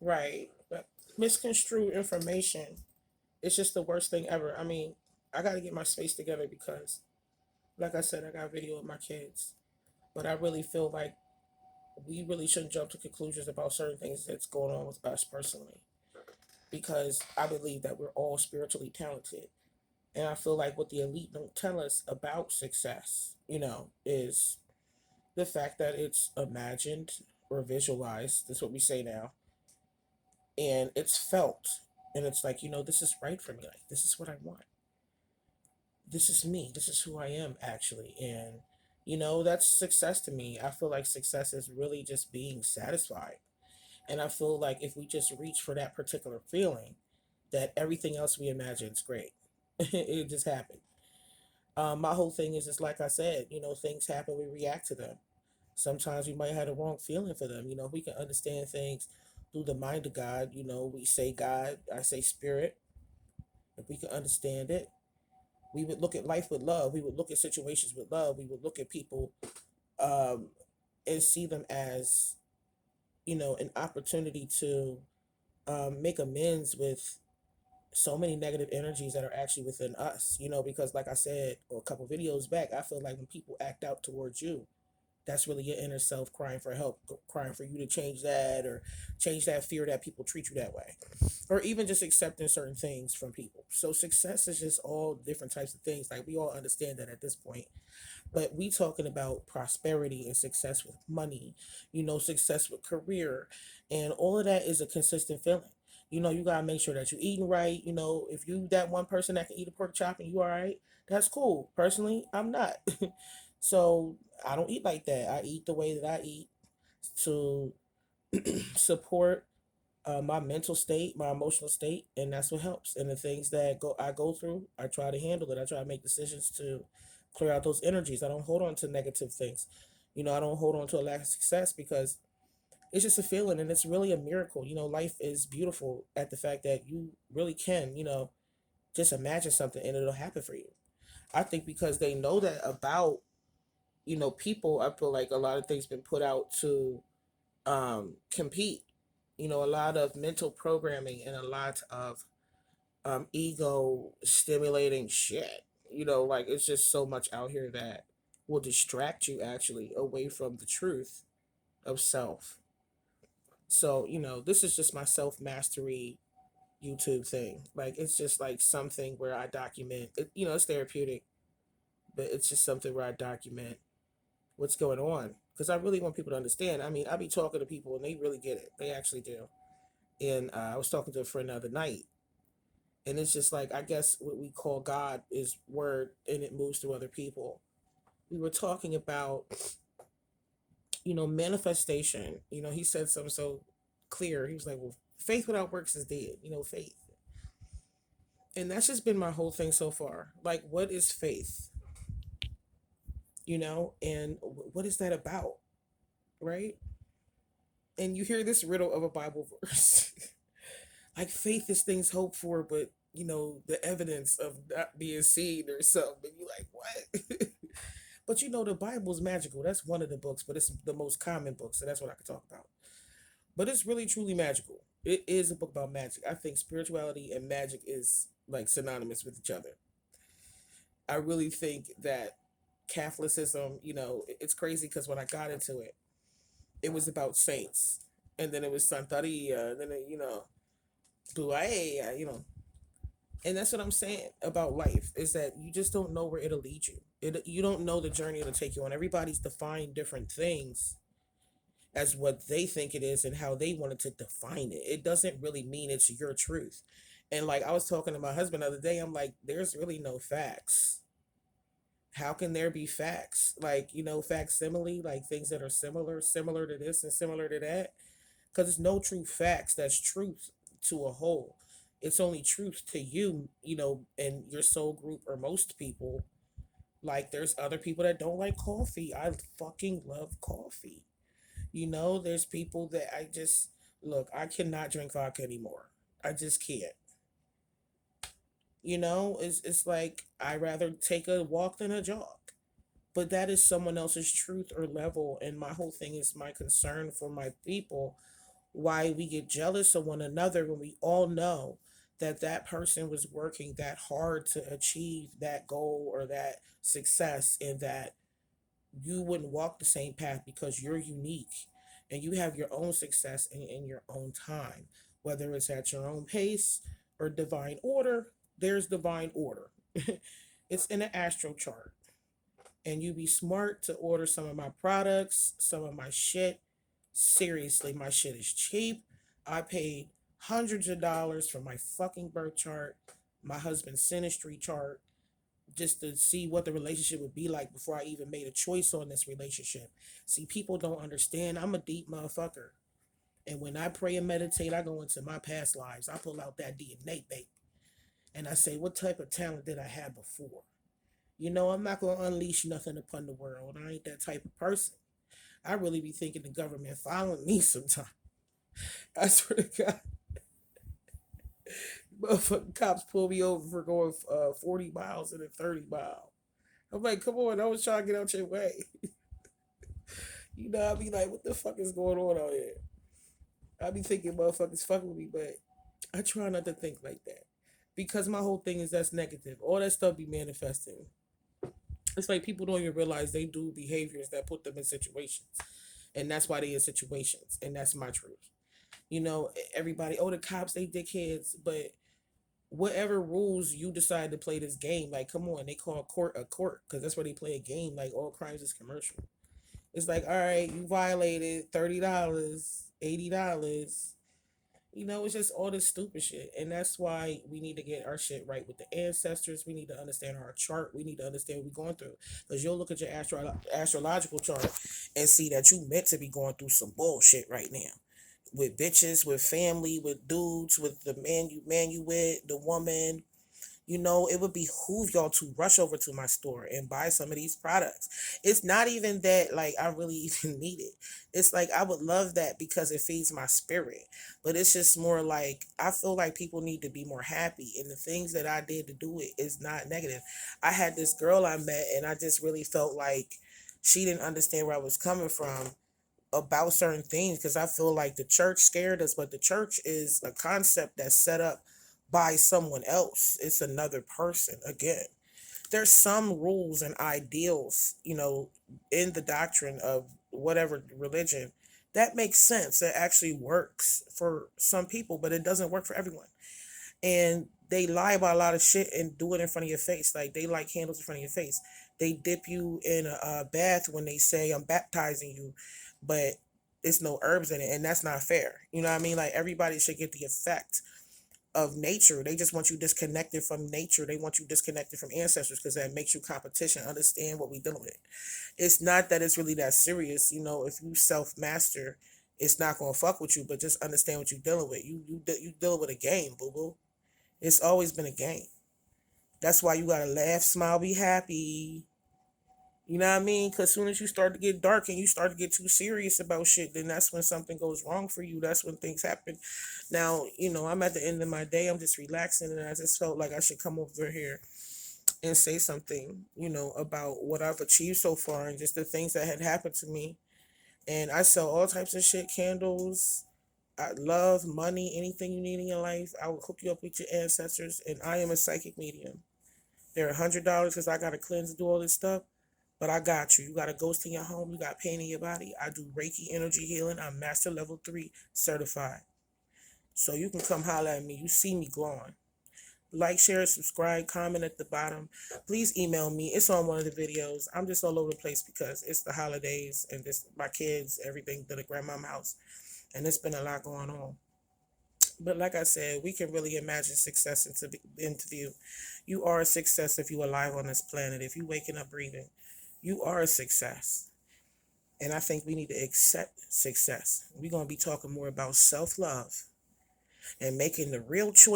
Right. But misconstrued information is just the worst thing ever. I mean, I got to get my space together because, like I said, I got video of my kids. But I really feel like we really shouldn't jump to conclusions about certain things that's going on with us personally. Because I believe that we're all spiritually talented. And I feel like what the elite don't tell us about success, is the fact that it's imagined or visualized. That's what we say now. And it's felt. And it's like, this is right for me. Like, this is what I want. This is me. This is who I am, actually. And, that's success to me. I feel like success is really just being satisfied. And I feel like if we just reach for that particular feeling, that everything else we imagine is great. It just happened. My whole thing is just like I said, things happen, we react to them. Sometimes we might have the wrong feeling for them. We can understand things through the mind of God. We say God, I say spirit. If we can understand it, we would look at life with love. We would look at situations with love. We would look at people um, and see them as, an opportunity to make amends with so many negative energies that are actually within us, because like I said a couple videos back, I feel like when people act out towards you, that's really your inner self crying for help, crying for you to change that or change that fear that people treat you that way, or even just accepting certain things from people. So success is just all different types of things. Like we all understand that at this point, but we talking about prosperity and success with money, success with career, and all of that is a consistent feeling. You gotta make sure that you're eating right. If you that one person that can eat a pork chop and you all right, that's cool. Personally, I'm not. So I don't eat like that. I eat the way that I eat to support my mental state, my emotional state, and that's what helps. And the things that I go through, I try to handle it. I try to make decisions to clear out those energies. I don't hold on to negative things. I don't hold on to a lack of success because it's just a feeling and it's really a miracle. Life is beautiful at the fact that you really can, just imagine something and it'll happen for you. I think because they know that about, people, I feel like a lot of things been put out to compete. A lot of mental programming and a lot of ego stimulating shit. Like it's just so much out here that will distract you actually away from the truth of self. So, this is just my self mastery YouTube thing. Like it's just like something where I document it, it's therapeutic, but it's just something where I document what's going on. Because I really want people to understand. I mean, I be talking to people and they really get it. They actually do. And I was talking to a friend the other night, and it's just like I guess what we call God is word, and it moves through other people. We were talking about manifestation. He said something so clear. He was like, "Well, faith without works is dead." Faith, and that's just been my whole thing so far. Like, what is faith? And what is that about, right? And you hear this riddle of a Bible verse. Like faith is things hoped for, but the evidence of not being seen or something. And you like what? But the Bible's magical. That's one of the books, but it's the most common book, so that's what I could talk about. But it's really truly magical. It is a book about magic. I think spirituality and magic is like synonymous with each other. I really think that Catholicism, it's crazy because when I got into it, it was about saints, and then it was Santeria, and then Buaya, and that's what I'm saying about life is that you just don't know where it'll lead you. You don't know the journey it'll take you on. Everybody's defined different things as what they think it is and how they wanted to define it. It doesn't really mean it's your truth. And like I was talking to my husband the other day, I'm like, there's really no facts. How can there be facts? Like, facsimile, like things that are similar to this and similar to that. Because there's no true facts that's truth to a whole. It's only truth to you, and your soul group or most people. Like there's other people that don't like coffee. I fucking love coffee. There's people that I just look, I cannot drink vodka anymore. I just can't. It's like I rather take a walk than a jog. But that is someone else's truth or level, and my whole thing is my concern for my people why we get jealous of one another when we all know that that person was working that hard to achieve that goal or that success, and that you wouldn't walk the same path because you're unique and you have your own success in your own time, whether it's at your own pace or divine order. There's divine order. It's in an astro chart, and you be smart to order some of my products, some of my shit. Seriously, my shit is cheap. I paid hundreds of dollars for my fucking birth chart, my husband's synastry chart, just to see what the relationship would be like before I even made a choice on this relationship. See, people don't understand. I'm a deep motherfucker. And when I pray and meditate, I go into my past lives. I pull out that DNA bank and I say, what type of talent did I have before? You know, I'm not going to unleash nothing upon the world. I ain't that type of person. I really be thinking the government following me sometimes. I swear to God, motherfucking cops pull me over for going 40 miles in a 30 mile. I'm like, come on, I was trying to get out your way. You know, I be like, what the fuck is going on out here? I be thinking motherfuckers fucking with me, but I try not to think like that. Because my whole thing is that's negative. All that stuff be manifesting. It's like people don't even realize they do behaviors that put them in situations. And that's why they in situations. And that's my truth. You know, everybody, oh, the cops, they dickheads. But whatever rules you decide to play this game, like, come on, they call a court because that's where they play a game. Like, all crimes is commercial. It's like, all right, you violated $30, $80. You know, it's just all this stupid shit. And that's why we need to get our shit right with the ancestors. We need to understand our chart. We need to understand what we're going through. Because you'll look at your astrological chart and see that you meant to be going through some bullshit right now. With bitches, with family, with dudes, with the man you with, the woman. You know, it would behoove y'all to rush over to my store and buy some of these products. It's not even that like I really even need it. It's like I would love that because it feeds my spirit. But it's just more like I feel like people need to be more happy. And the things that I did to do it is not negative. I had this girl I met and I just really felt like she didn't understand where I was coming from about certain things because I feel like the church scared us, but the church is a concept that's set up by someone else. It's another person. Again, there's some rules and ideals, you know, in the doctrine of whatever religion that makes sense. That actually works for some people, but it doesn't work for everyone. And they lie about a lot of shit and do it in front of your face. Like they light candles in front of your face. They dip you in a bath when they say I'm baptizing you, but it's no herbs in it, and that's not fair. You know what I mean? Like everybody should get the effect of nature. They just want you disconnected from nature. They want you disconnected from ancestors because that makes you competition. Understand what we dealing with. It's not that it's really that serious. You know, if you self master, it's not gonna fuck with you. But just understand what you're dealing with. You dealing with a game, boo boo. It's always been a game. That's why you gotta laugh, smile, be happy. You know what I mean? Because soon as you start to get dark and you start to get too serious about shit, then that's when something goes wrong for you. That's when things happen. Now, you know, I'm at the end of my day. I'm just relaxing, and I just felt like I should come over here and say something, you know, about what I've achieved so far and just the things that had happened to me. And I sell all types of shit, candles, love, money, anything you need in your life. I will hook you up with your ancestors, and I am a psychic medium. They're $100 because I got to cleanse and do all this stuff. But I got you. You got a ghost in your home. You got pain in your body. I do Reiki energy healing. I'm Master Level 3 certified. So you can come holler at me. You see me glowing. Like, share, subscribe, comment at the bottom. Please email me. It's on one of the videos. I'm just all over the place because it's the holidays and this my kids, everything to the grandma's house. And it's been a lot going on. But like I said, we can really imagine success into view. You are a success if you're alive on this planet. If you're waking up breathing, you are a success. And I think we need to accept success. We're going to be talking more about self-love and making the real choice